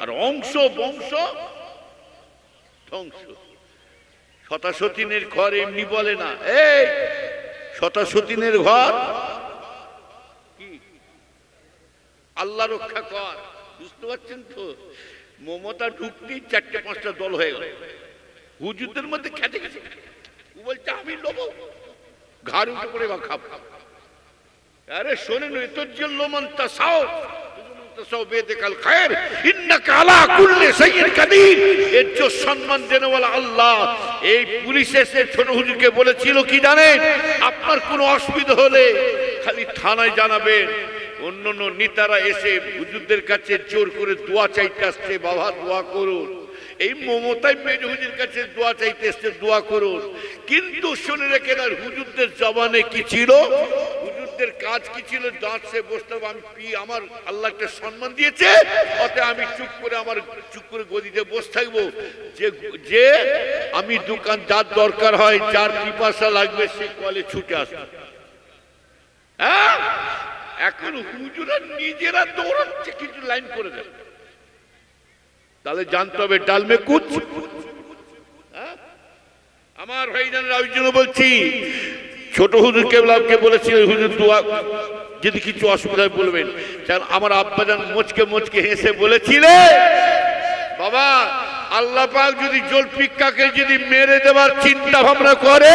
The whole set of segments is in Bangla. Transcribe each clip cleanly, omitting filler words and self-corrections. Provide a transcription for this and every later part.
আর অংশ বংশ ধ্বংস। শতাশতীনের ঘর এমনি বলে না, এই শতাশতীনের ঘর কি আল্লাহ রক্ষা কর। বুঝতে পারছেন তো? মমতা ঢুকতেই 4-5টা দল হয়ে গেল হুজুরদের মধ্যে খেতে গেছে। ও বলছে আমি লোবো, ঘাড় উঠে পড়ে বা খাব। আরে শোনেন, তোর যে লোমন তাসাও সম্মান দেনে বলা আল্লাহ। এই পুলিশ এসে ছোট হুজুরকে বলেছিল কি জানেন, আপনার কোনো অসুবিধা হলে খালি থানায় জানাবেন। অন্যান্য নেতারা এসে হুজুরদের কাছে জোর করে দোয়া চাইতে আসছে, বাবা দোয়া করুন। এই মমতাই মেজ হুজুর কাছে দোয়া চাইতে এসছে, দোয়া করুন। কিন্তু শুনে রেখে দেন, হুজুরদের জবানে কি ছিল, হুজুরদের কাজ কি ছিল, দাঁড়ছে বসতে হবে। আমি আমার আল্লাহ একটা সম্মান দিয়েছে, অতএব আমি চুপ করে গদিতে বসে থাকবো। যে আমি দোকান যার দরকার হয়, যার পিপাসা লাগবে সে কলে ছুটে আসবে। হ্যাঁ, এখন হুজুরা নিজেরা দৌড়াচ্ছে কিছু লাইন করে দেয়। তাহলে জানতে হবে ডালমে কুচ। আমার ভাইজানরা, ওই জন্য বলছি, ছোট হুজুর কেবলাকে বলেছিলেন হুজুর দোয়া যদি কিছু অসুবিধা বলবেন। আমার আব্বাজান মুচকে হেসে বলেছিলেন, বাবা আল্লাহ পাক যদি জুলফিকারকে যদি মেরে দেওয়ার চিন্তা ভাবনা করে,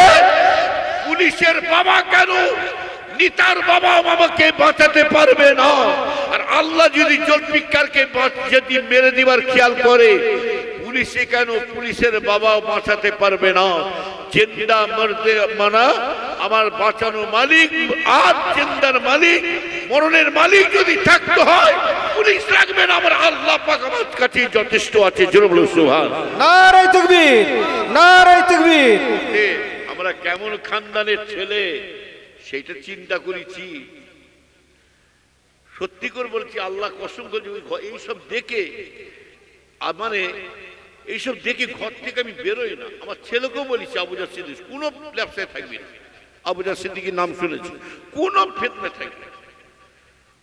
পুলিশের বাবা কেন নিতার বাবা আমাকে বাঁচাতে পারবে না? আর আল্লাহ যদি জুলফিকারকে যদি মেরে দেওয়ার খেয়াল করে, পুলিশে কেন পুলিশের বাবা বাঁচাতে পারবে না? জিন্দা মরতে মানা আমার বাঁচানো মালিক, আর জিন্দার মালিক মরণের মালিক যদি থাকতে হয়, পুলিশ রাখবেন। আমার আল্লাহ পাক আমার কাছে যথেষ্ট আছে। জোরে বলুন সুবহানাল্লাহ। নারে তাকবীর, নারে তাকবীর। আমরা কেমন খানদানের ছেলে সেটা চিন্তা করেছি। সত্যি করে বলছি, আল্লাহ কসম করে এইসব দেখে মানে এইসব দেখে ঘর থেকে আমি বেরোই না। আমার ছেলেকেও বলেছি, আবুজার সিদ্দিক কোনো ব্যবসায় থাকবি না। আবুজার সিদ্দিকের নাম শুনেছি, কোনো ফিতনা থাকবে।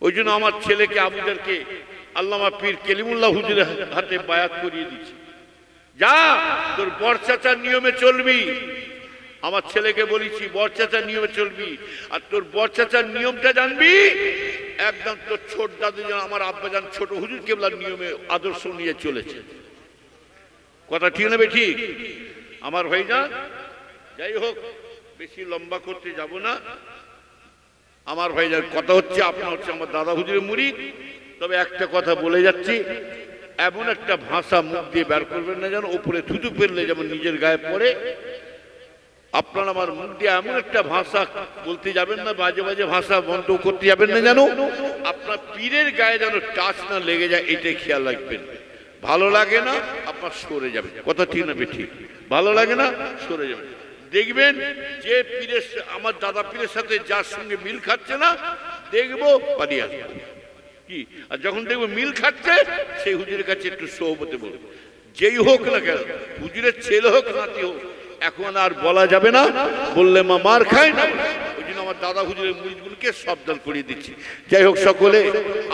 ওই জন্য আমার ছেলেকে আবুজারকে আল্লামা পীর কেলিমুল্লাহ হুজুরের হাতে বায়াত করিয়ে দিচ্ছি। যা তোর বড় চাচার নিয়মে চলবি। আমার ছেলেকে বলেছি বড় চাচার নিয়মে চলবি। আর তোর বড় চাচার নিয়মটা জানবি, একদম তোর ছোট দাদু যেন আমার আব্বাজান ছোট হুজুর কেবলার নিয়মে আদর্শ নিয়ে চলেছে। কথা ঠিক নেবে? ঠিক আমার ভাইজান। যাই হোক, বেশি লম্বা করতে যাব না। আমার ভাইজান কথা হচ্ছে, আপনার হচ্ছে আমার দাদা হুজুরের মুরিদ। তবে একটা কথা বলে যাচ্ছি, এমন একটা ভাষা মুখ দিয়ে বের করবেন না যেন উপরে থুতু ফেললে যেমন নিজের গায়ে পড়ে। আপনার আমার মুখ দিয়ে এমন একটা ভাষা বলতে যাবেন না, বাজে বাজে ভাষা বন্ধ করতে যাবেন না যেন আপনার পীরের গায়ে যেন টাচ না লেগে যায়, এটাই খেয়াল রাখবেন। ভালো লাগে না আপনার সরে যাবেন। কথা ঠিক না? ঠিক। ভালো লাগে না সরে যাবেন। দেখবেন যে পীরের আমার দাদা পীরের সাথে যার সঙ্গে মিল খাচ্ছে না, দেখবো পালিয়ে আসবে কি। আর যখন দেখবো মিল খাচ্ছে, সেই হুজুরের কাছে একটু সোহবতে বলবো। যেই হোক না কেন, হুজুরের ছেলে হোক নাতি হোক, এখন আর বলা যাবে না, বললে মা মার খায় না। ওই জন্য আমার দাদা হুজুরের মুরিদগুলোকে সাবধান করিয়ে দিচ্ছি। যাই হোক, সকলে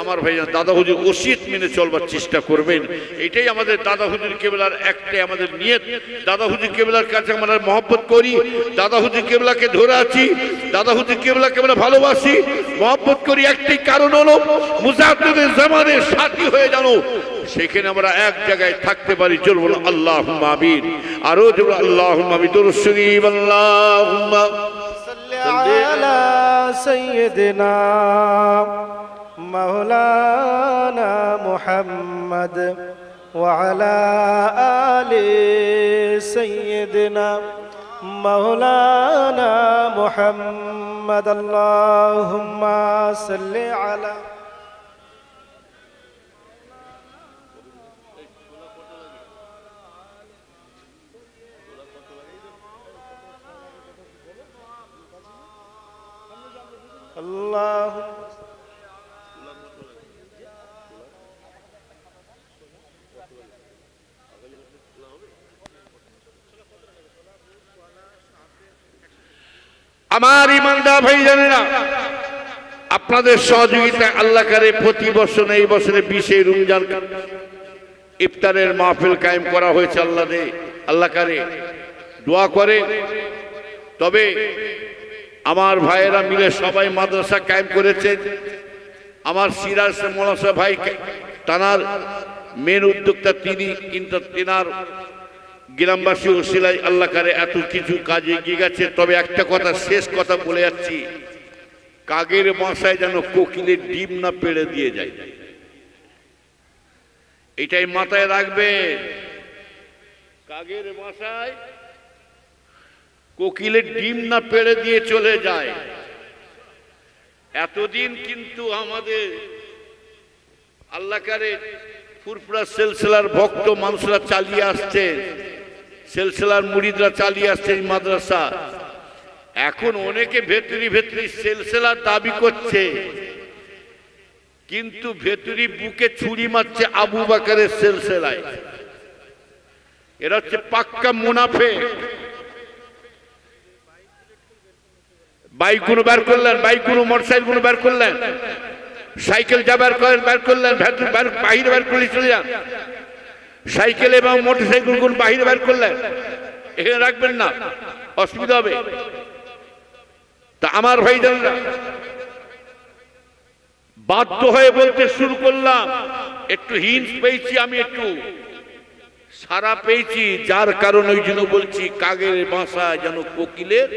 আমার ভাইজান দাদা হুজুর ওসিয়ত মেনে চলবার চেষ্টা করবেন। এটাই আমাদের দাদা হুজুর কেবলার একটাই আমাদের নিয়ত। দাদা হুজুর কেবলার কাছে আমরা মহব্বত করি, দাদা হুজুর কেবলাকে ধরে আছি, দাদা হুজুর কেবলাকে আমরা ভালোবাসি, মহব্বত করি। একটাই কারণ হলো মুজাদ্দিদের জামানের সাথী হয়ে জানো, সেখানে আমরা এক জায়গায় থাকতে পারি। জোর বলো আল্লাহুম্মা আমিন। আরো জোর আল্লাহুম্মা আমিন। দরুদ শরীফ। আল্লাহুম্মা সাল্লি আলা সাইয়্যিদিনা মাওলানা মুহাম্মদ ওয়া আলা আলি সাইয়্যিদিনা মাওলানা মুহাম্মদ। আল্লাহুম্মা সাল্লি আলা আল্লাহ। আমার ইমানদার ভাইজানেরা, আপনাদের সহযোগিতা আল্লাহ করে প্রতি বছর এই বছরে 20 রমজান ইফতারের মাহফিল কায়েম করা হয়েছে। আল্লাহ কারে দোয়া করে। তবে আমার ভাইয়েরা মিলে সবাই মাদ্রাসা কায়েম করেছেন। আমার সিরাজ মোলাসা ভাই তানার মেন উদ্যোক্তা তিনি, কিন্তু তেনার গ্রামবাসী ওসিলাই আল্লাহ কারে এত কিছু কাজে এগিয়ে গেছে। তবে একটা কথা, শেষ কথা বলে যাচ্ছি, কাগের বাসায় যেন কোকিলের ডিম না পেড়ে দিয়ে যায়, এটাই মাথায় রাখবে। কাগের বাসায় কোকিলের ডিম না পেড়ে দিয়ে চলে যায়। এতদিন কিন্তু আমাদের আল্লাহ কারে ফুরফুরা সিলসিলার ভক্ত মানুষরা চালিয়ে আসছে, সিলসিলার মুরিদরা চালিয়ে আসছে এই মাদ্রাসা। এখন অনেকে ভেতরি ভেতরি সিলসিলার দাবি করছে, কিন্তু ভেতরি বুকে ছুরি মারছে আবু বকরের সিলসিলায়। এরা হচ্ছে পাক্কা মুনাফিক। বাইকগুলো বের করলেন, বাইকগুলো মোটরসাইকেলগুলো বের করলেন, সাইকেল যা বের করলেন বাহিরে বের করলে চলে যান। সাইকেল এবং মোটরসাইকেলগুলো বাহিরে বের করলেন, এখানে রাখবেন না, অসুবিধা হবে। তা আমার ভাই জানলা বাধ্য হয়ে বলতে শুরু করলাম, একটু হিন্স পেয়েছি আমি, একটু সারা পেয়েছি, যার কারণে ওই জন্য বলছি কাগের বাসায় যেন কোকিলের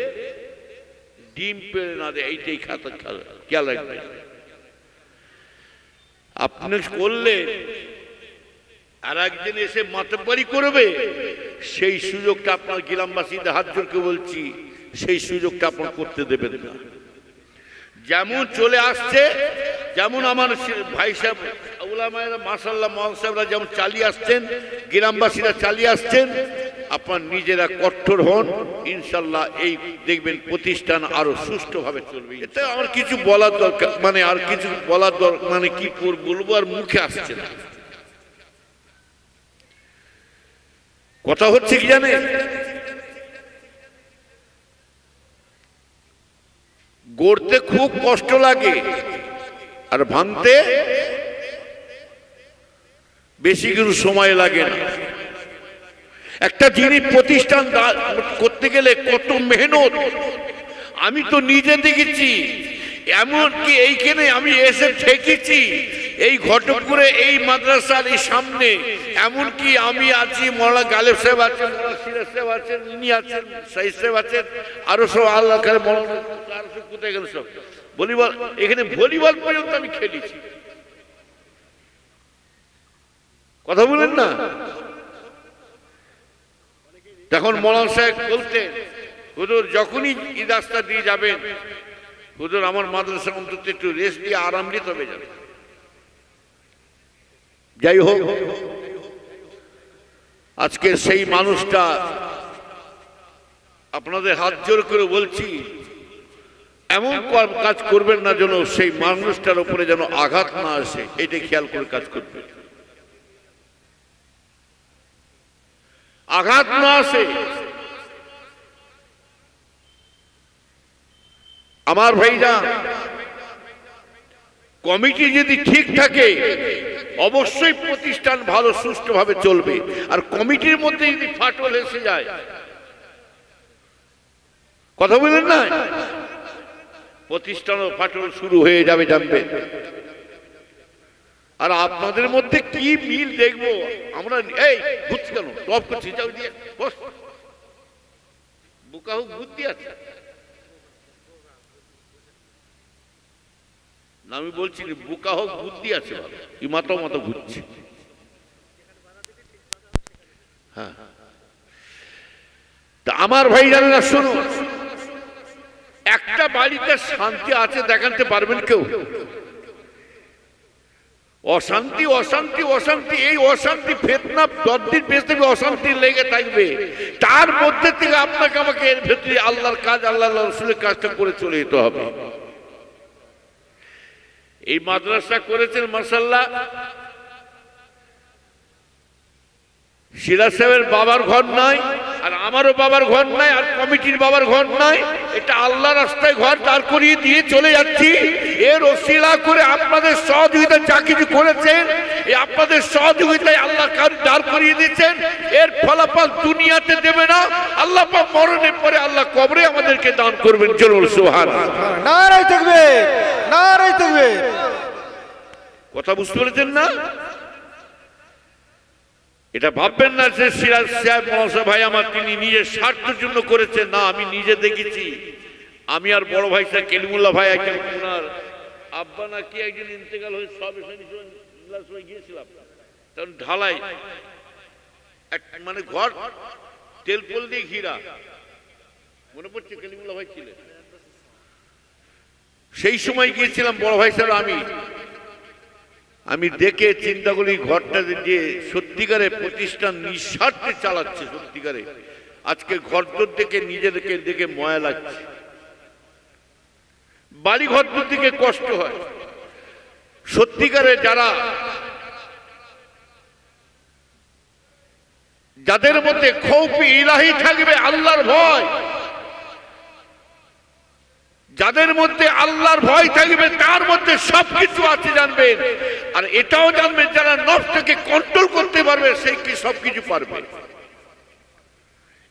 ডিম পেড়ে না দেয়, এইটাই খাতা খেয়াল রাখবেন। আপনি করলে আর একদিন এসে মাতব্বরি করবে, সেই সুযোগটা আপনার গ্রামবাসীদের হাত জোরকে বলছি, সেই সুযোগটা আপনার করতে দেবেন না। যেমন চলে আসছে, যেমন আমার ভাই সাহেব উলামায়েরা মাশাআল্লাহ মওলানা সাহেবরা যেমন চালিয়ে আসছেন, গ্রামবাসীরা চালিয়ে আসছেন, আপনার নিজেরা কঠোর হন, ইনশাল্লাহ এই দেখবেন প্রতিষ্ঠান আরো সুষ্ঠুভাবে চলবে। এটা আমার কিছু বলার দরকার, মানে আর কিছু বলার দরকার, মানে কি বলবো আর মুখে আসছে না। কথা হচ্ছে কি জানে, গড়তে খুব কষ্ট লাগে আর ভাঙতে বেশি কিছু সময় লাগে না। একটা জিনিস প্রতিষ্ঠান করতে গেলে কত মেহনত, আমি তো নিজে দেখেছি। এমনকি এইখানে আমি এসে থেকেছি, এই ঘটকপুরে এই মাদ্রাসার এই সামনে, এমনকি আমি আছি, মৌলানা গালেব সাহেব আছেন, মৌলানা সিরাজ সাহেব আছেন, ইনি আছেন, সাইদ সাহেব আছেন, আরো সব আল্লাহ করে কোথায় গেল সব ভলিবল, এখানে ভলিবল পর্যন্ত আমি খেলেছি। কথা বলেন না। তখন মৌলানা সাহেব বলতেন, হুজুর যখনই এই রাস্তা দিয়ে যাবেন, হুজুর আমার মাদ্রাসা অন্তত একটু রেস্ট দিয়ে আরাম দিয়ে তবে যাবে। যাই হোক, আজকে সেই মানুষটা আপনাদের হাত জোর করে বলছি, এমন কাজ করবেন না যেন সেই মানুষটার উপরে যেন আঘাত না আসে, এটা খেয়াল করে কাজ করবেন, আঘাত না আসে। আমার ভাইরা, কমিটি যদি ঠিক থাকে অবশ্যই প্রতিষ্ঠান ভালো সুষ্ঠুভাবে চলবে। আর কমিটির মধ্যে যদি ফাটল এসে যায়, কথা বলেন না, প্রতিষ্ঠানও ফাটল শুরু হয়ে যাবে, জানবেন। আর আপনাদের মধ্যে কি মিল দেখবো আমরা, এই ঘুরছি কেন, টপ করছি, যাও দিয়ে বস, বোকা হোক বুদ্ধি আছে না, আমি বলছি বোকা হোক বুদ্ধি আছে, মাথা মতো ঘুরছে। হ্যাঁ, তা আমার ভাই জানেন, শোনো, একটা বাড়িতে শান্তি আছে দেখাতে পারবেন কেউ? অশান্তি অশান্তি অশান্তি, এই অশান্তি ফেতনা যতদিন বেঁচে থাকবে অশান্তি লেগে থাকবে। তার মধ্যে থেকে আপনাকে আমাকে এর ভেতরে আল্লাহর কাজ, আল্লাহ রাসূলের কাজটা করে চলে যেতে হবে। এই মাদ্রাসা করেছেন মাশাআল্লাহ, সিরাজ সাহেবের বাবার ঘর নাই, আর আমারও বাবার ঘর নাই, আর কমিটির বাবার ঘর নাই, এটা আল্লাহ রাস্তায় ঘর দাঁড় করিয়ে দিয়ে চলে যাচ্ছি। এর ওসিলা করে আপনাদের সহযোগিতা যা কিছু করেছেন, এই আপনাদের সহযোগিতায় আল্লাহ দাঁড় করিয়ে দিচ্ছেন। এর ফলাফল দুনিয়াতে দেবে না, আল্লাহ পাক মরণের পরে আল্লাহ কবরে আমাদেরকে দান করবেন। চলুন সুবহানাল্লাহ, নারায়ে তাকবীর, নারায়ে তাকবীর। কথা বুঝতে পেরেছেন না? এটা ভাববেন না যে সিরাজ সাহেব মৌলানা ভাই আমার তিনি নিজের স্বার্থের জন্য করেছেন, না, আমি নিজে দেখেছি। আমি আর বড় ভাই স্যার কেলিমুল্লাহ ভাই একজন ওনার আব্বা নাকি একজন ইন্তেকাল হয়ে সব সময় গিয়েছিলাম, তখন ঢালাই মানে ঘর তেলপল দিয়ে ঘিরা, মনে পড়ছে কেলিমুল্লাহ ভাই ছিলেন, সেই সময় গিয়েছিলাম বড় ভাই স্যার আমি দেখে চিন্তা করি ঘরটা যে সত্যিকারে প্রতিষ্ঠান নিঃস্বার্থে চালাচ্ছে, সত্যিকারে আজকে ঘরদোর দেখে নিজেদেরকে দেখে ময়া লাগছে। বাড়ি ঘরদোর দিকে কষ্ট হয়। সত্যিকারে যাদের মধ্যে খৌফ ইলাহি থাকবে, আল্লাহর ভয়, যাদের মধ্যে আল্লাহর ভয় থাকবে তার মধ্যে সবকিছু আছে জানবেন। আর এটাও জানবেন যারা নফসকে কন্ট্রোল করতে পারবে সেই কি সবকিছু পারবে।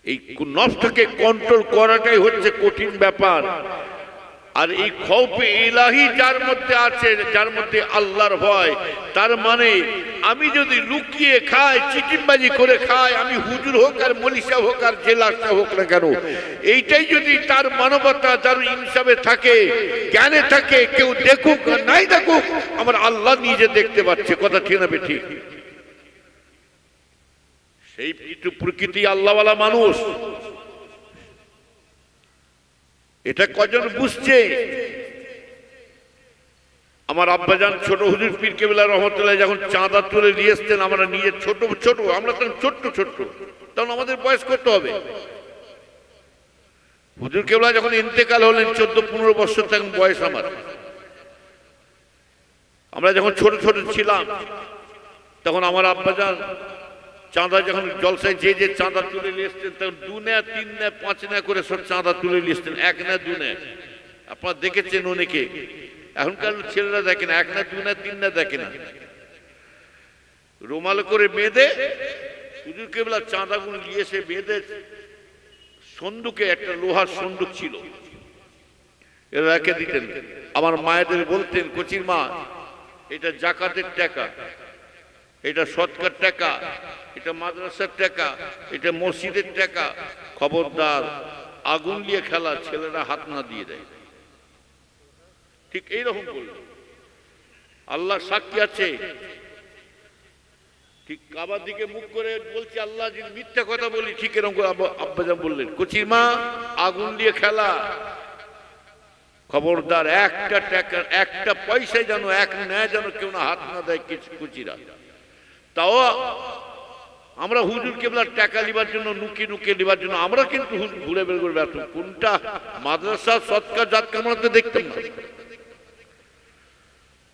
এই নফসকে কন্ট্রোল করাটাই হচ্ছে কঠিন ব্যাপার। আর এই খৌফে ইলাহি যার মধ্যে আছে, যার মধ্যে আল্লাহর ভয়, তার মানে আমি যদি লুকিয়ে খাই, চিটিংবাজি করে খাই, আমি হুজুর হোক আর মলিশা হোক আর জেলাসা হোক না কেন, এইটাই যদি তার মানবতা, তার ইনসাফে থাকে, জ্ঞানে থাকে, কেউ দেখুক আর নাই দেখুক, আমার আল্লাহ নিজে দেখতে পাচ্ছে। কথা ঠিক না ঠিক? সেই প্রকৃতি আল্লাহওয়ালা মানুষ, এটা কজন বুঝছে? আমার আব্বাজান ছোট হুজুর পীর কেবলা রহমতুল্লাহ যখন চাঁদা তুলে নিয়ে এসছেন, আমরা নিজে ছোট ছোট, আমরা তখন ছোট্ট ছোট্ট, তখন আমাদের বয়স করতে হবে। হুজুর কেবলা যখন ইন্তেকাল হলেন 14-15 বছর তখন বয়স আমার। আমরা যখন ছোট ছোট ছিলাম তখন আমার আব্বাজান চাঁদা যখন জলসায় যে চাঁদা তুলে নিয়ে এসছেন, তখন 2 না 3 না 5 না করে সব চাঁদা তুলে নিয়ে এসছেন, 1 না 2 না। আপনারা দেখেছেন অনেকে, এখনকার ছেলেরা দেখে না, 1 না 2 না 3 না দেখে না, রুমাল করে বেঁধে হুজুর কেবলা চাঁদাগুলো নিয়ে এসে বেঁধে সন্দুকে, একটা লোহার সন্দুক ছিল, এরা রেখে দিতেন। আমার মায়েদের বলতেন, কচির মা, এটা জাকাতের টাকা, এটা সৎকার টাকা, এটা মাদ্রাসার টাকা, এটা মসজিদের টাকা, খবরদার আগুন দিয়ে খেলা ছেলেরা হাত না দিয়ে দেয়। ঠিক এইরকম করল, আল্লাহ সাক্ষী আছে। ঠিক কাবার দিকে মুখ করে বলছি, আল্লাহ যদি মিথ্যা কথা বলি, ঠিক এরকম করে আব্বাজান বললেন, কচির মা, আগুন দিয়ে খেলা, খবরদার একটা টাকা, একটা পয়সায় যেন, এক ন্যায় যেন কেউ না হাত না দেয় কুচিরা। তাও আমরা হুজুর কেবলার টাকা লিবার জন্য, নুকিয়ে নুকিয়ে লিবার জন্য আমরা কিন্তু ঘুরে বের করে বেড়াতাম। কোনটা মাদ্রাসা সৎকার জাত আমরা তো দেখতাম না।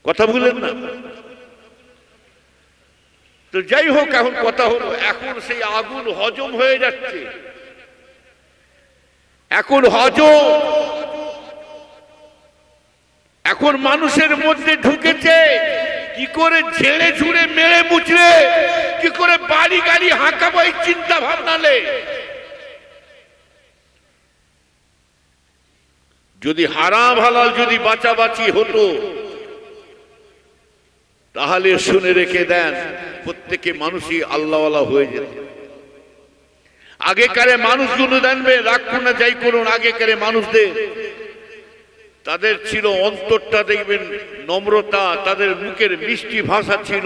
কথা বলেন না তো? যাই হোক, এখন কথা হলো, এখন সেই আগুন হজম হয়ে যাচ্ছে, এখন হজম, এখন মানুষের মধ্যে ঢুকেছে। কি করে ঝেড়ে ঝুড়ে মেরে মুচড়ে, কি করে বাড়ি গাড়ি হাঁকাবো, এই চিন্তা ভাবনালে যদি হারাম হালাল যদি বাঁচাবাচি হতো, তাহলে শুনে রেখে দেন, প্রত্যেকে মানুষই আল্লাহওয়ালা হয়ে যেত। আগেকারে মানুষগুলো জানবে, রাখুন না যাই করুন, আগেকারে মানুষদের তাদের ছিল অন্তরটা, দেখবেন নম্রতা, তাদের মুখের মিষ্টি ভাষা ছিল।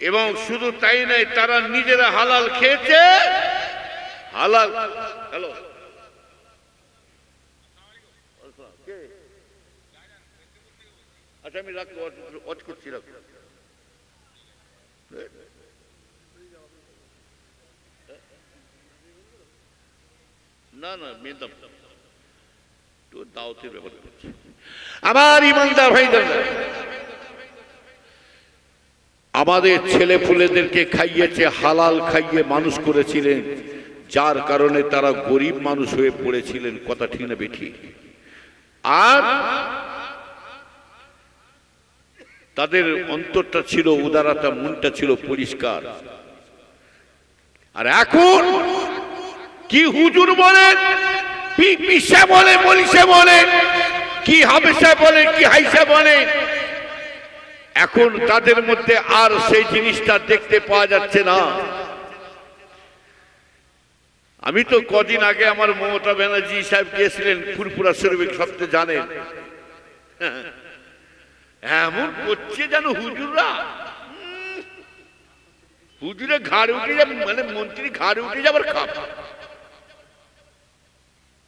এবং শুধু তাই নয়, তারা নিজেরা হালাল খেয়েছে, হালাল। হ্যালো, আচ্ছা আমি রাখবো, অজ করছি, রাখবো। না না, মেদাম দাওয়াতের ব্যাপার করছে। আমার ইমানদার ভাইদের, আমাদের ছেলে পুলেদেরকে খাইয়েছে, হালাল খাইয়ে মানুষ করেছিলেন, যার কারণে তারা গরিব মানুষ হয়ে পড়েছিলেন। কথা ঠিক না বেঠি? আর তাদের অন্তরটা ছিল উদারতা, মনটা ছিল পরিষ্কার। আর এখন কি হুজুর বলেন, পিসা বলে, মলিসা বলে, কি হাবেসা বলে, কি হাইসা বলে, এখন তাদের মধ্যে আর সেই জিনিসটা দেখতে পাওয়া যাচ্ছে না। আমি তো কদিন আগে আমার মমতা ব্যানার্জি সাহেব গিয়েছিলেন ফুরফুরা শরীফে, সবটা জানেন। এমন করছে যেন হুজুররা, হুজুরে ঘাড়ে উঠে যাবে, মানে মন্ত্রী ঘাড়ে উঠে যাবার খাপ,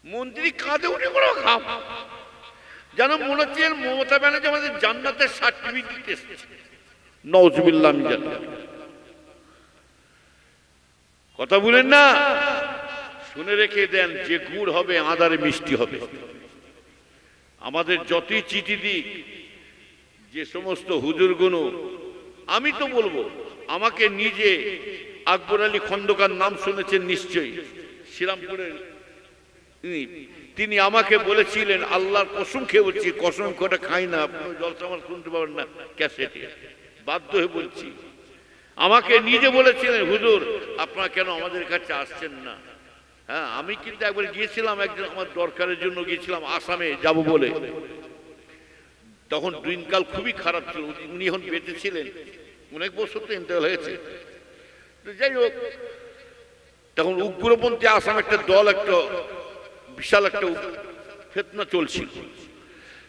মন্ত্রী কাঁধে উঠে বড় খাপ, যেন মনে হচ্ছে মমতা ব্যানার্জি আমাদের জান্নাতের সার্টিফিকেট এসেছে। নওজুবিল্লাহ, আমি জানি কথা বলেন না, শুনে রেখে দেন, যে গুড় হবে আদারে মিষ্টি হবে। আমাদের যতই চিঠি দিক, যে সমস্ত হুজুরগুলো, আমি তো বলবো, আমাকে নিজে আকবর আলী খন্দকার নাম শুনেছেন নিশ্চয়ই, শ্রীরামপুরের, তিনি আমাকে বলেছিলেন, আল্লাহর কসম খেয়ে বলছি, কসম খোটা খাই না, আপনি জলসা আমার শুনতে পাবেন না ক্যাসেটে, বাধ্য হয়ে বলছি, আমাকে নিজে বলেছিলেন, হুজুর আপনারা কেন আমাদের কাছে আসছেন না। হ্যাঁ, আমি কিন্তু একবার গিয়েছিলাম, একজন আমার দরকারের জন্য গিয়েছিলাম আসামে যাব বলে, তখন দিনকাল খুবই খারাপ ছিল, উনি এখন বেঁচে ছিলেন, অনেক বছর তো ইন্তেকাল হয়েছে। যাই হোক, তখন উগ্রপন্থী আসাম একটা দল, একটা বিশাল একটা ফেতনা চলছিল।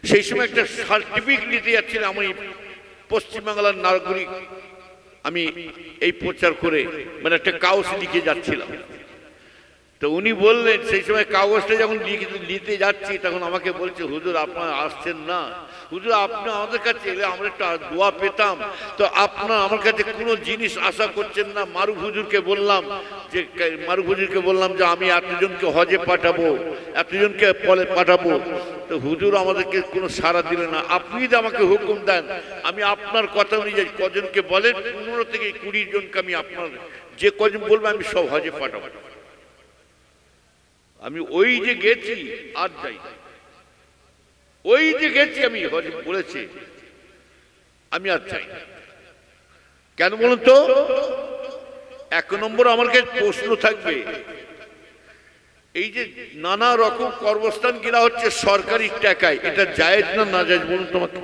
সেই সময় একটা সার্টিফিকেট নিতে যাচ্ছিলাম, আমি পশ্চিমবাংলার নাগরিক, আমি এই প্রচার করে মানে একটা কাগজ লিখে যাচ্ছিলাম। তো উনি বললেন, সেই সময় কাগজটা যখন নিতে যাচ্ছি, তখন আমাকে বলছে, হুজুর আপনারা আসছেন না, হুজুর আপনি আমাদের কাছে এলে আমরা একটা দোয়া পেতাম, তো আপনারা আমার কাছে কোনো জিনিস আশা করছেন না। মারুফ হুজুরকে বললাম যে আমি এতজনকে হজে পাঠাবো, এতজনকে পাঠাবো, তো হুজুর আমাদেরকে কোনো সাড়া দিলেন না। আপনি যদি আমাকে হুকুম দেন, আমি আপনার কথা অনুযায়ী কজনকে বলেন, 15 থেকে 20 জনকে আমি আপনার যে কজন বলবো আমি সব হজে পাঠাবো। আমি ওই যে গেছি আর যাই, ওই যে গেছি আমি হজে বলেছি, আমি আর চাই। কেন বলুন তো? 1 নম্বর আমার কাছে প্রশ্ন থাকবে, এই যে নানা রকম কর্মস্থান গিরা হচ্ছে সরকারি টাকায়, এটা জায়েজ না না জায়েজ বলুন তোমাকে?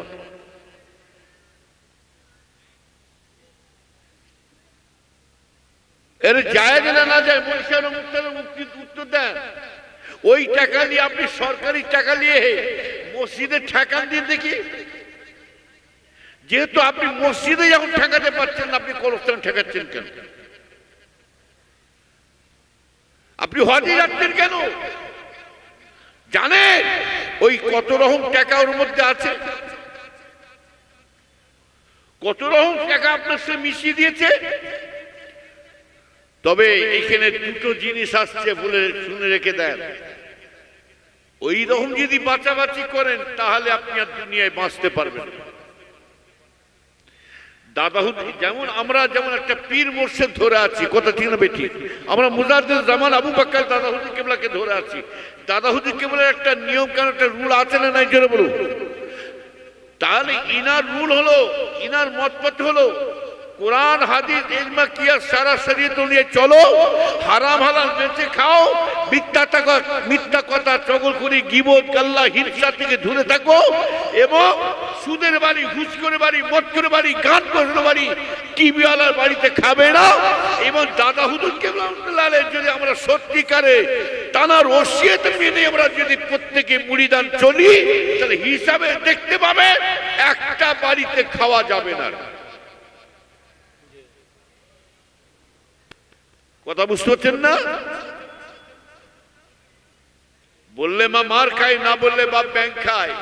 এর জায়েজ না না জায়েজ উত্তর দেন। ওই টাকা নিয়ে আপনি সরকারি টাকা নিয়ে মসজিদে ঠেকান দিয়ে দেখি, যেহেতু আপনি মসজিদে যখন ঠেকাতে পারছেন না, আপনি কবরস্থান ঠেকাচ্ছেন কেন? আপনি হজে যাচ্ছেন কেন? জানেন ওই কত রকম টাকা ওর মধ্যে আছে, কত রকম টাকা আপনার সাথে মিশিয়ে দিয়েছে। তবে এখানে দুটো জিনিস আসছে বলে শুনে রেখে দেন, ওই রকম যদি বাঁচাবাচি করেন তাহলে আপনি আর দুনিয়ায় বাঁচতে পারবেন। দাদাহুদি যেমন আমরা যেমন একটা পীর মোর্শেদ ধরে আছি, কথা ঠিক না বেটি? আমরা মুজাদ্দিদ জামান আবু বকর দাদাহুদি কেবলাকে ধরে আছি। দাদাহুদি কেবলের একটা নিয়ম কানুন, একটা রুল আছে না নাই জোরে বলুন? তাহলে ইনার রুল হলো, ইনার মতপথ হলো, কোরআন হাদিস ইলমা কিয়াস সারা শরীয়ত নিয়ে চলো, হারাম হালাল বেঁচে খাও, মিথ্যা কথা চগলখড়ি গীবত গাল্লা হিংসা থেকে দূরে থাকো, এবং সুদের বাড়ি, ঘুষ করে বাড়ি, মদ করে বাড়ি, গান করে বাড়ি, টিভিওয়ালার বাড়িতে খাবে না। এবং দাদা হুজুর কেবলা যদি আমরা সত্যিকারে তানার ওসিয়ত মেনে আমরা যদি প্রত্যেকে মুড়িদান চলি, তাহলে হিসাবে দেখতে পাবে একটা বাড়িতে খাওয়া যাবে না। কথা বুঝতে পারছেন না? বললে মা মার খায়, না বললে বাপ ব্যাংক খায়।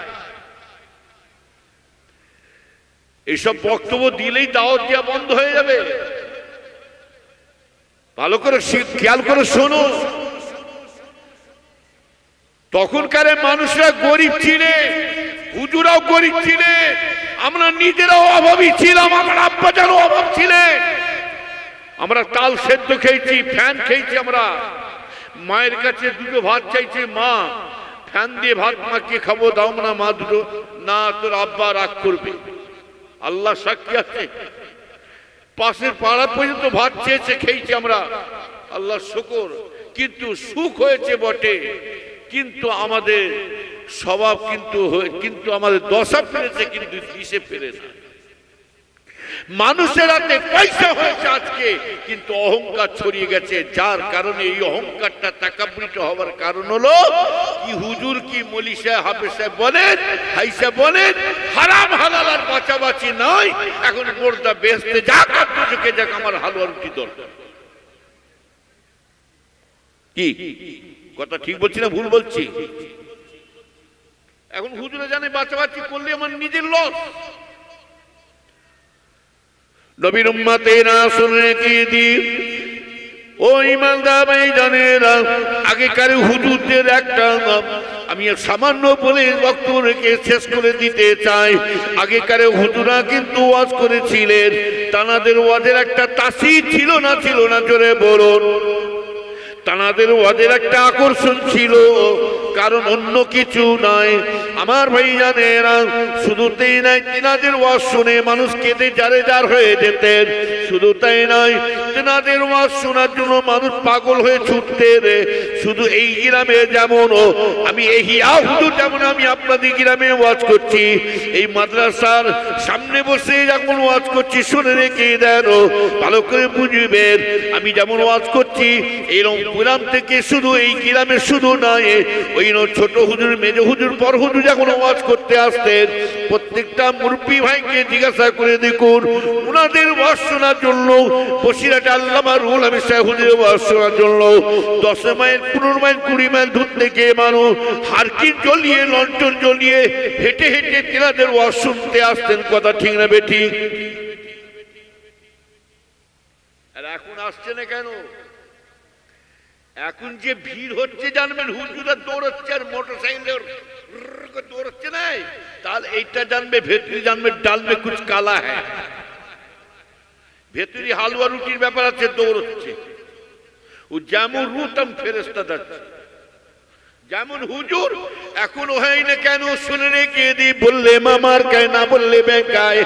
এইসব বক্তব্য দিলেই দাওয়াত দেওয়া বন্ধ হয়ে যাবে। ভালো করে খেয়াল করে শোনো, তখনকার মানুষরা গরিব ছিলেন, হুজুরাও গরিব ছিলেন, আমরা নিজেরাও অভাবী ছিলাম, আমার আব্বাজানও অভাব ছিলেন। আমরা তাল সেদ্ধ খেয়েছি, ফ্যান খেয়েছি, আমরা মায়ের কাছে দুটো ভাত চাইছি, মা ফ্যান দিয়ে ভাত মাখিয়ে খাবো, দাও না মা দুটো, না তোর আব্বা রাগ করবে। আল্লাহ সাক্ষী আছে, পাশের পাড়া পর্যন্ত ভাত চেয়েছে, খেয়েছি আমরা, আল্লাহ শুকর। কিন্তু সুখ হয়েছে বটে, কিন্তু আমাদের স্বভাব কিন্তু আমাদের দশা ফেলেছে, কিন্তু দিশে ফেলে না। মানুষের হাতে পয়সা হয়েছে আজকে, কিন্তু অহংকার ছড়িয়ে গেছে, যার কারণে এই অহংকারটা তাকাব্বুরিত হওয়ার কারণ হলো কি হুজুর কি মৌলী সাহেব হাফেজ সাহেব বলেন, হাই সাহেব বলেন, হারাম হালাল আর বাঁচাবাঁচি নাই, এখন মোর্দা বেহেশতে যাক আর দুজকে যাক, আমার হালুয়া রুটি দরকার। কি কথা ঠিক বলছি না ভুল বলছি? এখন হুজুরে জানে বাঁচাবাঁচি করলে আমার নিজের লস। নবীর উম্মতেরা শুনে কি দি, ও ইমানদার ভাইজানেরা, আগেকার হুজুরদের একটা আমি সামান্য বলে বক্তব্য রেখে শেষ করে দিতে চাই। আগেকার হুজুরা কিন্তু ওয়াজ করেছিলেন, তানাদের ওয়াজের একটা তাসির ছিল না জোরে বলুন। তানাদের ওয়াজের একটা আকর্ষণ ছিল, কারণ অন্য কিছু নয় আমার ভাইজানেরা। শুধু তাই নয়, তেনাদের ওয়াজ শুনে মানুষ কেঁদে জারে জার হয়ে যেতেন। শুধু তাই নয়, তেনাদের ওয়াজ শোনার জন্য মানুষ পাগল হয়ে ছুটতেন। শুধু এই গ্রামে যেমন আমি এই হুজুর, যেমন আমি আপনাদের গ্রামে ওয়াজ করছি, এই মাদ্রাসার সামনে বসে যখন ওয়াজ করছি, শুনে রেখে দেন, ভালো করে বুঝবেন। আমি যেমন ওয়াজ করছি, এইরকম গ্রাম থেকে শুধু এই গ্রামে শুধু নয়, ওই ছোট হুজুর, মেজ হুজুর, পর হুজুর যখন ওয়াজ করতে আসতেন, প্রত্যেকটা মুরব্বী ভাইকে জিজ্ঞাসা করে দেখুন, ওনাদের ওয়াজ শোনার জন্য বসিরহাটে আল্লামা রুহুল আমিন সাহেব হুজুরের ওয়াজ শোনার জন্য 10 মাইল 15 মাইল 20 মাইল দূর থেকে মানুষ হারকিন জ্বলিয়ে, লন্ঠন জ্বলিয়ে, হেঁটে হেঁটে তেনাদের ওয়াজ শুনতে আসতেন। কথা ঠিক না বেঠিক? আর এখন আসছে না কেন? এখন যে ভিড় হচ্ছে জানবেন, হুজুরা দৌড়চ্ছে আর মোটরসাইকেল দৌড়চ্ছে না, তাহলে এইটা জানবে, ভেতরি জানবে ডাল মে কুছ কালা হ্যায়। ভেতরি হালুয়া রুটির ব্যাপার আছে, দৌড়চ্ছে। ও যেমন রুতম ফেরেশতা যাচ্ছে, যেমন হুজুর এখনো হয় না কেন শুনে রেখে দি, বললে মামার গায়ে না বললে বেকায়।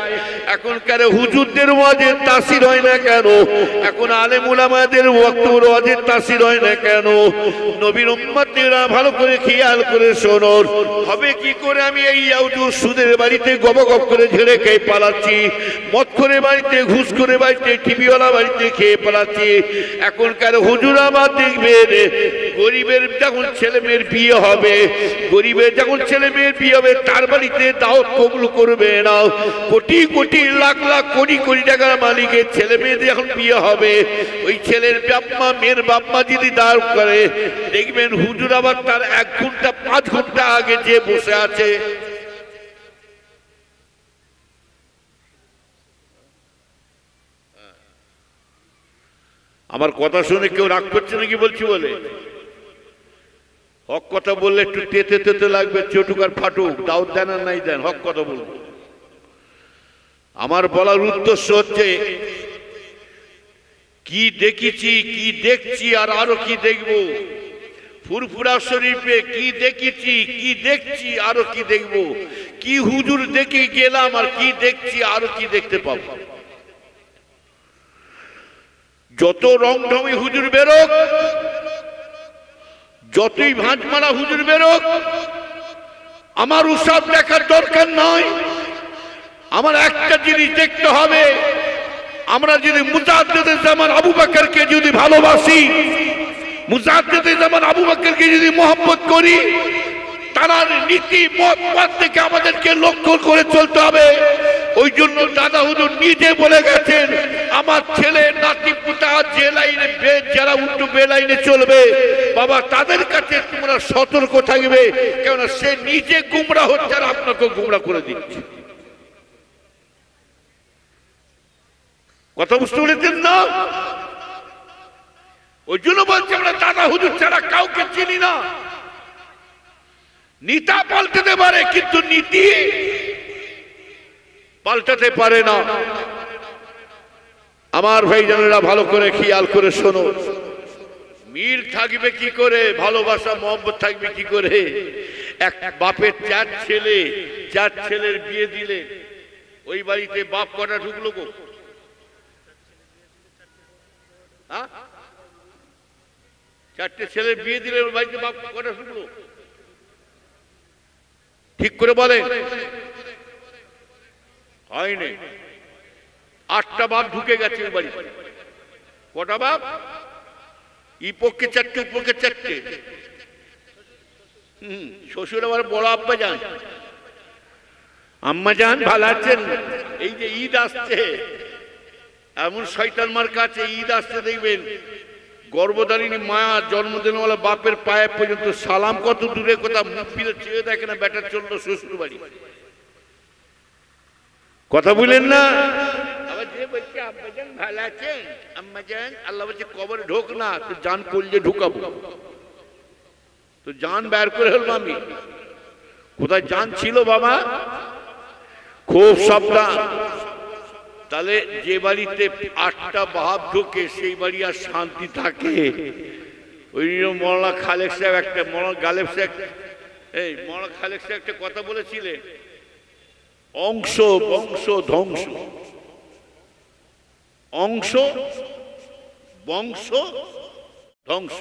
এখনকার হুজুরদের ওয়াজের তাসির হয় না কেন? এখন আলেম উলামাদের ওয়াক্তর ওয়াজের তাসির হয় না কেন? নবীর উম্মতেরা ভালো করে খেয়াল করে শোনো, হবে কি করে আমি এই হুজুর সুদের বাড়িতে গবগব করে ঝেড়ে খেয়ে পালাচ্ছি, মদ করে বাড়িতে, ঘুষ করে বাড়িতে, টিভিওয়ালা বাড়িতে খেয়ে পালাচ্ছি। এখনকার হুজুর আবার দেখবেন, গরিবের যখন ছেলে মেয়ের বিয়ে হবে, গরিবের যখন ছেলে মেয়ের বিয়ে হবে, তার বাড়িতে দাওয়াত কবুল করবে না। কোটি কোটি লাখ লাখ কোটি কোটি টাকার মালিকের ছেলে মেয়েদের যখন বিয়ে হবে, ওই ছেলের বাপমা মেয়ের বাপমা যদি দাওয়াত করে, দেখবেন হুজুর আবার তার 1 ঘন্টা 5 ঘন্টা আগে যে বসে আছে। আমার কথা শুনে কেউ রাগ করছে নাকি বলছি বলে? হক কথা বললে একটু তেতে তেতে লাগবে, চটুক আর ফাটুক, দাওয়াত দেন আর নাই দেন, হক কথা বলবো। আমার বলার উদ্দেশ্য হচ্ছে, কি দেখেছি, কি দেখছি, আর আরো কি দেখব। ফুরফুরা শরীফে কি দেখেছি, কি দেখছি, আরো কি দেখব। কি হুজুর দেখে গেলাম, আর কি দেখছি, আরো কি দেখতে পাবো। যত রংঢঙি হুজুর বেরোক, যতই ভাঁজ মারা হুজুর বেরোক, আমার ওসব দেখার দরকার নয়। আমার একটা জিনিস দেখতে হবে, আমরা যদি মুজাদ্দিদে জামান আবু বকরকে যদি ভালোবাসি, মুজাদ্দিদে জামান আবু বকরকে যদি মহব্বত করি, তার নীতি মত থেকে আমাদেরকে লক্ষ্য করে চলতে হবে। ওই জন্য দাদা হুজুর নিজে বলে গেছেন, আমার ছেলে নাতি পুতা যে লাইনে যারা উল্টো বে লাইনে চলবে, বাবা তাদের কাছে তোমরা সতর্ক থাকবে, কেননা সে নিজে গুমরাহ হচ্ছে আর আপনাকে গুমরাহ করে দিচ্ছে। কথা বুঝতে পেরেছেন না? ওই জন্য বলছি, আমরা দাদা হুজুর ছাড়া কাউকে চিনি না। নীতা পাল্টাতে পারে, কিন্তু নীতি পাল্টাতে পারে না। আমার ভাইজানেরা ভালো করে খেয়াল করে শোনো, মিল থাকবে কি করে, ভালোবাসা মহব্বত থাকবে কি করে? এক বাপের 4 ছেলে, 4 ছেলের বিয়ে দিলে, ওই বাড়িতে বাপ কটা ঢুকলো গো? হ্যাঁ, চারটে ছেলের বিয়ে দিলে ওই বাড়িতে বাপ কটা ঢুকলো? ঠিক করে বলে। হয়নি। 8টা বাপ ঢুকে গেছে ওই বাড়িতে। কটা বাপ? ই পক্ষে 4টে, ও পক্ষে 4টে। শ্বশুর আবার বড় আব্বা যান। আম্মা যান ভালো আছেন? এই যে ঈদ আসছে, এমন শয়তান মার কাছে ঈদ আসতে দেখবেন গর্ভধারিণী মায়া জন্মদিনওয়ালা বাপের পায়ে পর্যন্ত সালাম, কত দূরে কথা, মুখ ফিরে চেয়ে দেখে না বেটা চললো শ্বশুর বাড়ি। কথা বলেন না? আবার যে বলছে আব্বা যান ভালো আছেন, আম্মা যান, আল্লাহ বলছে কবরে ঢোক না, তো জান করলে ঢুকাবো, তো জান বের করে হলো। আমি কোথায় জান ছিল বাবা? খুব সাবধান। তাহলে যে বাড়িতে 8টা বাপ ঢোকে সেই বাড়ি আর শান্তি থাকে? ওই মৌলানা খালেক সাহেব একটা, মৌলানা গালেব সাহেব, এই মৌলানা খালেক সাহেব একটা কথা বলেছিলেন, অংশ বংশ ধ্বংস, অংশ বংশ ধ্বংস।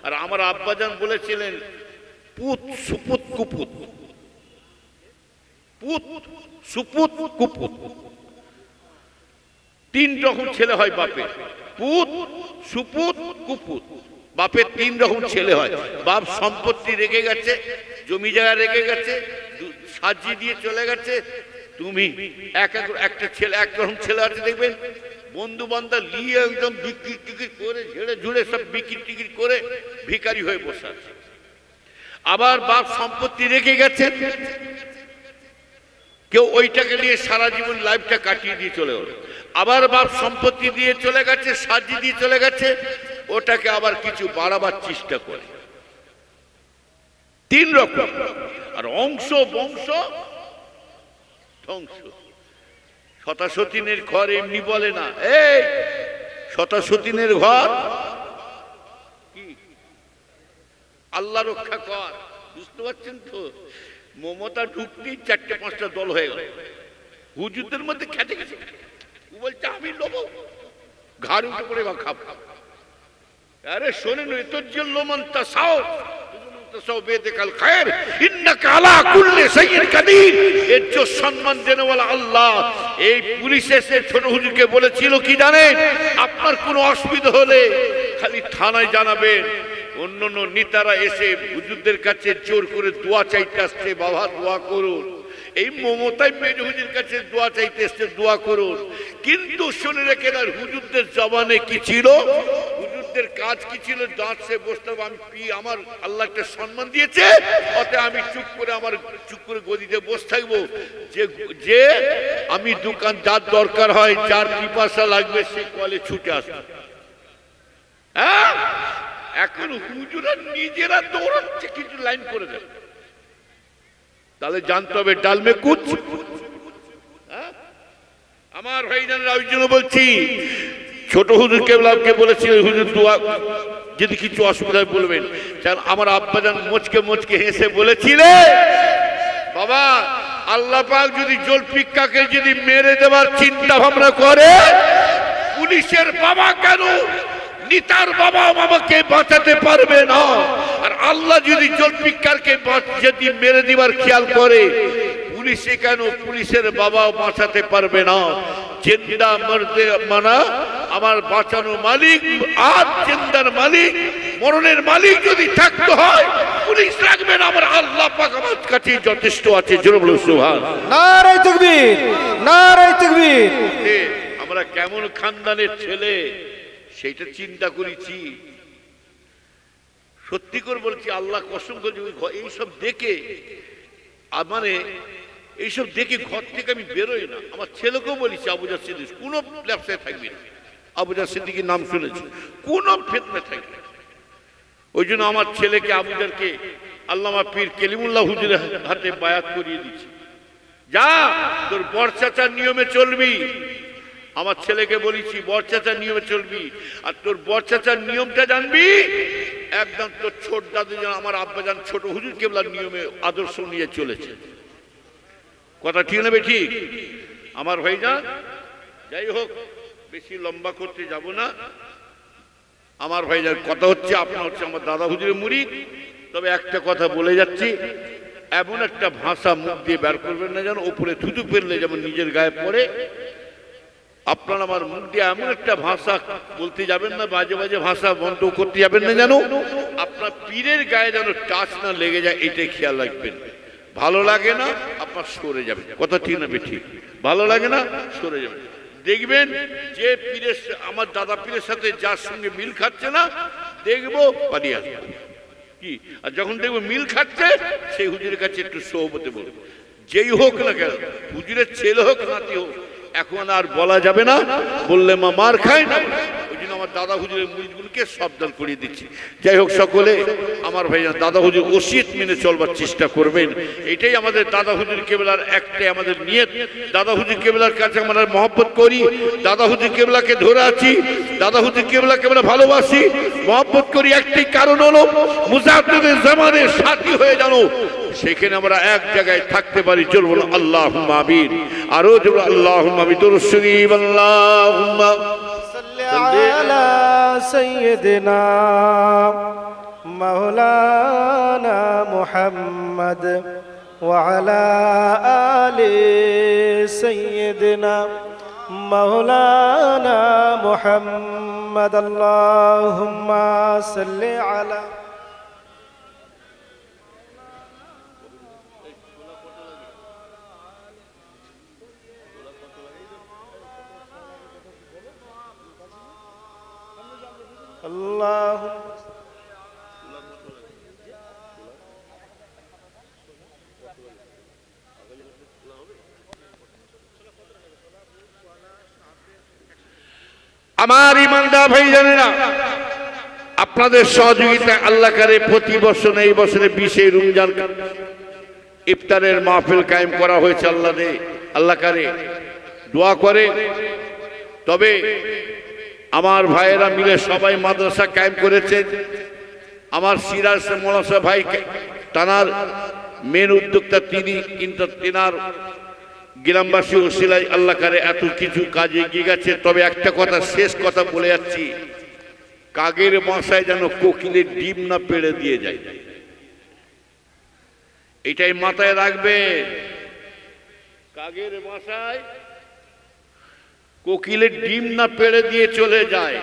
আর আমার আব্বাজান বলেছিলেন পুত সুপুত কুপুত, পুত সুপুত কুপুত। 3 রকম ছেলে হয় বাপের, পুত সুপুত কুপুত। বাপের 3 রকম ছেলে হয়। বাপ সম্পত্তি রেখে গেছে, জমি জায়গা রেখে গেছে, সাজিয়ে দিয়ে চলে গেছে। তুমি একটা ছেলে, একরকম ছেলে আছে দেখবেন, বন্ধু বান্ধব নিয়ে একদম বিক্রি টিকিট করে ঝেড়ে ঝুড়ে সব বিক্রি টিকিট করে ভিখারি হয়ে বসে আছে। আবার বাপ সম্পত্তি রেখে গেছে, কেউ ওইটাকে নিয়ে সারা জীবন লাইফটা কাটিয়ে দিয়ে চলে গেল। আবার বাপ সম্পত্তি দিয়ে চলে গেছে, সাজিয়ে দিয়ে চলে গেছে, ওটাকে আবার কিছু বাড়াবার চেষ্টা করে। 3 রকম। আর অংশ বংশ ধ্বংস। শতাশতীনের ঘর এমনি বলে না। এই শতাশতীনের ঘর কি আল্লাহ রক্ষা কর, বুঝতে পারছেন তো? মমতা ঢুকতেই 4টে-5টা দল হয়ে গেল। হুজুরদের মধ্যে খেতে গেছে, ও বলছে আমি লোবো, ঘাড় উঠে পড়ে বা খাব। আরে শোনেন, তোর যে লোমান তাসাও সম্মান দেনে আল্লাহ। এই পুলিশ এসে ছোট হুজুরকে বলেছিল কি জানেন, আপনার কোনো অসুবিধা হলে খালি থানায় জানাবেন। অন্যান্য নেতারা এসে হুজুরদের কাছে জোর করে দোয়া চাইতে আসছে, বাবা দোয়া করুন। এই মমতাই মেজো হুজুর কাছে দোয়া চাইতে এসছে, দোয়া করুন। কিন্তু শুনে রেখে না, হুজুরদের জবানে কি ছিল, হুজুরদের কাজ কি ছিল? দাঁড়ছে বসতে হবে, আমি কি আমার আল্লাহ একটা সম্মান দিয়েছে, অতে আমি চুপ করে গদিতে বসে থাকবো। যে আমি দোকান, যার দরকার হয়, যার পিপাসা লাগবে, সে কলে ছুটে আসবে। হ্যাঁ, এখন হুজুরা নিজেরা দৌড়াচ্ছে কিছু লাইন করে দেবে। তাহলে জানতে হবে ডালমে কুচ। আমার ভাইজানরা, ওই জন্য বলছি, ছোট হুজুর কেবলাকে বলেছিল হুজুর দোয়া যদি কিছু অসুবিধায় বলবেন। আমার আব্বাজান মোচকে মোচকে হেসে বলেছিলে, বাবা আল্লাহ পাক যদি জুলফিকারকে যদি মেরে দেওয়ার চিন্তা ভাবনা করে, পুলিশের বাবা কেন নিতার বাবা আমাকে বাঁচাতে পারবে না? আর আল্লাহ যদি জুলফিকারকে যদি মেরে দেওয়ার খেয়াল করে, পুলিশে কেন পুলিশের বাবাও বাঁচাতে পারবে না? জিন্দা মরতে মানা আমার বাঁচানো মালিক, আর জিন্দার মালিক, মরণের মালিক যদি থাকতে হয়, পুলিশ রাখবে না, আমার আল্লাহ পাক আমার কাছে যথেষ্ট আছে। জোরে বলো সুবহানাল্লাহ। নারে তাকবীর, নারে তাকবীর। আমরা কেমন খানদানের ছেলে সেটা চিন্তা করেছি। সত্যি করে বলছি, আল্লাহ কসম করে, এইসব দেখে মানে এইসব দেখে ঘর থেকে আমি বেরোই না। আমার ছেলেকেও বলেছি, আবুজার সিদ্দিক কোনো ব্যবসায় থাকবি না। আবুজার সিদ্দিকের নাম শুনেছি, কোনো ফিতনা থাকবে। ওই জন্য আমার ছেলেকে, আবুজারকে আল্লামা পীর কেলিমুল্লাহ হুজুরের হাতে বায়াত করিয়ে দিচ্ছি। যা তোর বড় চাচার নিয়মে চলবি। আমার ছেলেকে বলেছি বড় চাচার নিয়মে চলবি। আর তোর বড় চাচার নিয়মটা জানবি, একদম তোর ছোট দাদু যেন আমার আব্বাজান ছোট হুজুর কেবলার নিয়মে আদর্শ নিয়ে চলেছে। কথা ঠিক নেবে? ঠিক। আমার ভাইজান, যাই হোক বেশি লম্বা করতে যাব না। আমার ভাইজান কথা হচ্ছে, আপনার হচ্ছে আমার দাদা হুজুরের মুরিদ। তবে একটা কথা বলে যাচ্ছি, এমন একটা ভাষা মুখ দিয়ে বের করবেন না যেন উপরে থুতু ফেললে যেমন নিজের গায়ে পড়ে। আপনার আমার মুখ দিয়ে এমন একটা ভাষা বলতে যাবেন না, বাজে বাজে ভাষা বন্ধ করতে যাবেন না যেন আপনার পীরের গায়ে যেন টাচ না লেগে যায়, এটাই খেয়াল রাখবেন। ভালো লাগে না আপনার সরে যাবেন, কথা ঠিক না ঠিক? ভালো লাগে না সরে যাবেন। দেখবেন যে পীরের, আমার দাদা পীরের সাথে যার সঙ্গে মিল খাচ্ছে না দেখবো পালিয়ে আসবে কি, আর যখন দেখবো মিল খাচ্ছে সেই হুজুরের কাছে একটু সোহবতে বলবো। যেই হোক না কেন, হুজুরের ছেলে হোক নাতি হোক, এখন আর বলা যাবে না, বললে মা মার খায় না। ওই জন্য আমার দাদা হুজুরের মুরিদগুলোকে সাবধান করিয়ে দিচ্ছি। যাই হোক, সকলে আমার ভাইজান দাদা হুজুর ওসিয়ত মেনে চলবার চেষ্টা করবেন। এটাই আমাদের দাদা হুজুর কেবলার একটাই আমাদের নিয়ত। দাদা হুজুর কেবলার কাছে আমরা মহব্বত করি, দাদা হুজুর কেবলাকে ধরে আছি, দাদা হুজুর কেবলাকে আমরা ভালোবাসি, মহব্বত করি। একটাই কারণ হলো মুজাদ্দিদের জামানের সাথী হয়ে জানো, সেখানে আমরা এক জায়গায় থাকতে পারি। চলবো না আল্লাহুম্মা আমিন, আরো জোরে আল্লাহুম্মা আমিন। দুরূদ শরীফ। আল্লাহুম্মা সাল্লি আলা সাইয়্যিদিনা মাওলানা মুহাম্মদ ওয়া আলা আলি সাইয়্যিদিনা মাওলানা মুহাম্মদ। আল্লাহুম্মা সাল্লি আলা আল্লাহ। আমার ইমানদার ভাইজানেরা, আপনাদের সহযোগিতা আল্লাহ করে প্রতি বছর এই বছরে 20 রমজান ইফতারের মাহফিল কায়েম করা হয়েছে। আল্লাহ করে দোয়া করে। তবে আমার ভাইয়েরা মিলে সবাই মাদ্রাসা কায়েম করেছেন। আমার সিরাজ মোলাসা ভাই তানার মেন উদ্যোক্তা তিনি, কিন্তু তেনার গ্রামবাসী ওসিলায় আল্লাহ করে এত কিছু কাজে এগিয়ে গেছে। তবে একটা কথা, শেষ কথা বলে যাচ্ছি, কাগের বাসায় যেন কোকিলের ডিম না পেড়ে দিয়ে যায়, এটাই মাথায় রাখবে। কাগের বাসায় কোকিলের ডিম না পেড়ে দিয়ে চলে যায়।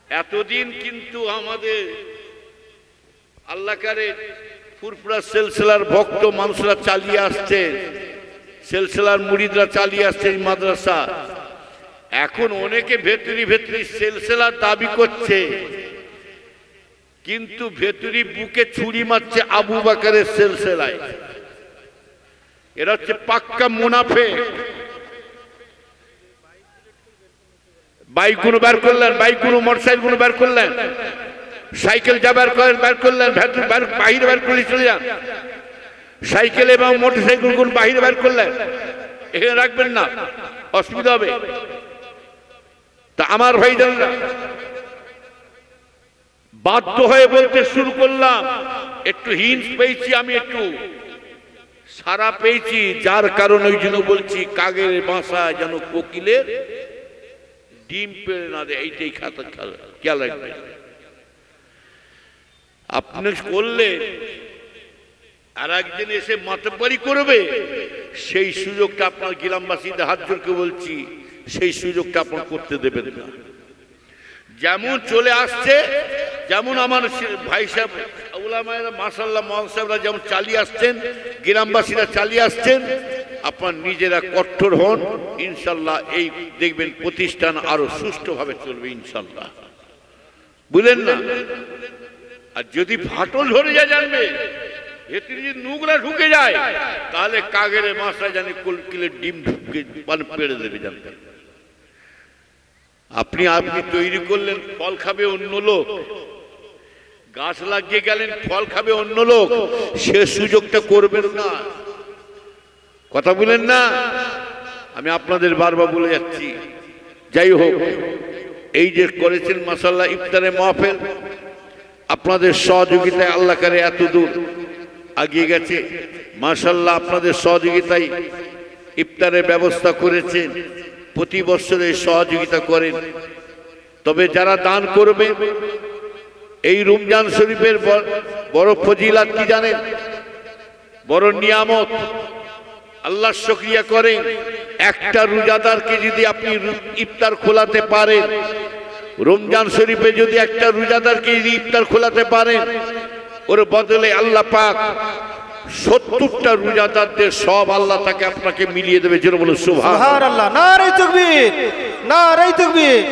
এতদিন কিন্তু আমাদের আল্লাহ করে ফুরফুরা সিলসিলার ভক্ত মানুষরা চালিয়ে আসছে, সিলসিলার মুরিদরা চালিয়ে আসছে এই মাদ্রাসা। এখন অনেকে ভেতরি ভেতরি সিলসিলার দাবি করছে, কিন্তু ভেতরি বুকে ছুরি মারছে আবু বকরের সিলসিলায়। এরা হচ্ছে পাক্কা মুনাফিক। বাইকগুলো বের করলেন, বাইকগুলো মোটরসাইকেলগুলো বের করলেন, সাইকেল যা বের করলেন বাহিরে বের করে চলে যান। সাইকেল এবং মোটরসাইকেলগুলো বাহিরে বের করলেন, এখানে রাখবেন না, অসুবিধা হবে। তা আমার ভাইজানরা, বাধ্য হয়ে বলতে শুরু করলাম, একটু হিন্স পেয়েছি আমি, একটু সারা পেয়েছি, যার কারণে ওই জন্য বলছি কাগের বাসা যেন কোকিলের ডিম পেড়ে না দেয়, এইটাই খেয়াল রাখবেন। আপনি করলে আর একদিন এসে মাতব্বরি করবে, সেই সুযোগটা আপনার গ্রামবাসীদের হাত জোড়কে বলছি, সেই সুযোগটা আপনার করতে দেবেন না। যেমন চলে আসছে, যেমন আমার ভাই সাহেব উলামায়েরা মাশাআল্লাহ মাওলানা সাহেবরা যেমন চালিয়ে আসছেন, গ্রামবাসীরা চালিয়ে আসছেন, আপনার নিজেরা কঠোর হন, ইনশাল্লাহ এই দেখবেন প্রতিষ্ঠান আরো সুষ্ঠুভাবে চলবে ইনশাল্লাহ, বুঝলেন না? আর যদি ফাটল ধরে যায় জানবে, ভেতরে যদি নোংরা ঢুকে যায়, তাহলে কাগের মাছটা জানি কোকিলের ডিম ঢুকে পেড়ে দেবে জানবেন। আপনি তৈরি করলেন, ফল খাবে অন্য লোক, গাছ লাগিয়ে গেলেন, ফল খাবে অন্য লোক, সে সুযোগটা করবেন না। কথা বলেন না, আমি আপনাদের বারবার বলে যাচ্ছি। যাই হোক, এই যে করেছেন মাশাআল্লাহ ইফতারে মাহফিল, আপনাদের সহযোগিতায় আল্লাহ করে এত দূর এগিয়ে গেছে মাশাআল্লাহ। আপনাদের সহযোগিতায় ইফতারের ব্যবস্থা করেছেন, প্রতি বছরে সহযোগিতা করেন। তবে যারা দান করবে, এই রমজান শরীফের বড় ফজিলাত কি জানেন? বড় নিয়ামত। আল্লাহ শুকরিয়া করেন, একটা রোজাদারকে যদি আপনি ইফতার খোলাতে পারেন, রমজান শরীফে যদি একটা রোজাদারকে যদি ইফতার খোলাতে পারেন, ওর বদলে আল্লাহ পাক 70টা রোজাদারদের সব আল্লাহ তাকে আপনাকে মিলিয়ে দেবে। যেন বলো সুবহানাল্লাহ, নারে তাকবীর, নারে তাকবীর।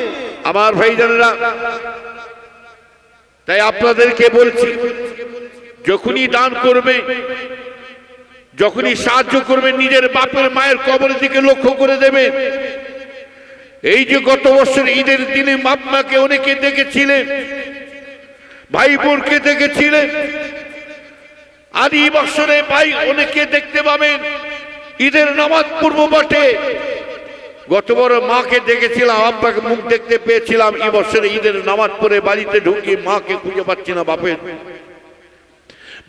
আমার ভাইজানেরা, তাই আপনাদেরকে বলছি, যখনই দান করবে, যখনই সাহায্য করবে, নিজের বাপের মায়ের কবরের দিকে লক্ষ্য করে দেবেন। এই যে গত বছর ঈদের দিনে বাপ মাকে অনেকে দেখেছিলেন, ভাই বোনকে দেখেছিলেন, আর এই বছরে ভাই অনেকে দেখতে পাবেন ঈদের নামাজ পূর্ব মাঠে। গত বড় মাকে দেখেছিলাম, আব্বাকে মুখ দেখতে পেয়েছিলাম, এই বছরে ঈদের নামাজ পড়ে বাড়িতে ঢুকে মাকে খুঁজে পাচ্ছি না, বাপের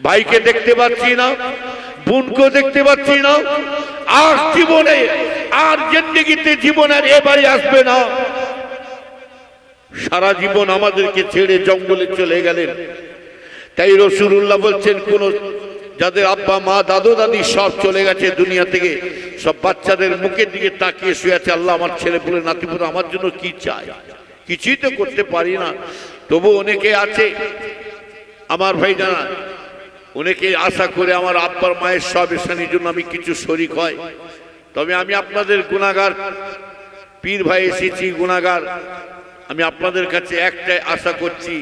ভাইকে দেখতে পাচ্ছি না, বোনকে দেখতে পাচ্ছি না। আর জীবনে, আর জিন্দেগিতে জীবনের এবারে আসবে না। সারা জীবন আমাদেরকে ছেড়ে জঙ্গলে চলে গেলেন। তাই রাসূলুল্লাহ বলছেন, কোন যাদের আব্বা মা দাদু দাদি সব চলে গেছে দুনিয়া থেকে, সব বাচ্চাদের মুখের দিকে তাকিয়ে শুয়ে আছে, আল্লাহ আমার ছেলে পুলে নাতিপুরে আমার জন্য কি চায়, কিছুই তো করতে পারি না। তবু অনেকে আছে আমার ভাই জানা, অনেকে আশা করে আমার আব্বার মায়ের সব এসানির জন্য আমি কিছু শরিক হয়। তবে আমি আপনাদের গুনাহগার পীর ভাই এসেছি, গুনাহগার। আমি আপনাদের কাছে একটাই আশা করছি,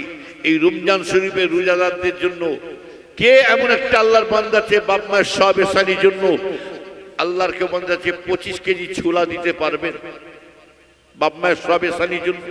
এই রমজান শরীফের রোজাদারদের জন্য কে এমন একটা আল্লাহর বান্দা আছে বাপ মায়ের সব এসানির জন্য আল্লাহর কে বান্দা আছে 25 কেজি ছোলা দিতে পারবেন বাপ মায়ের সব এসানির জন্য?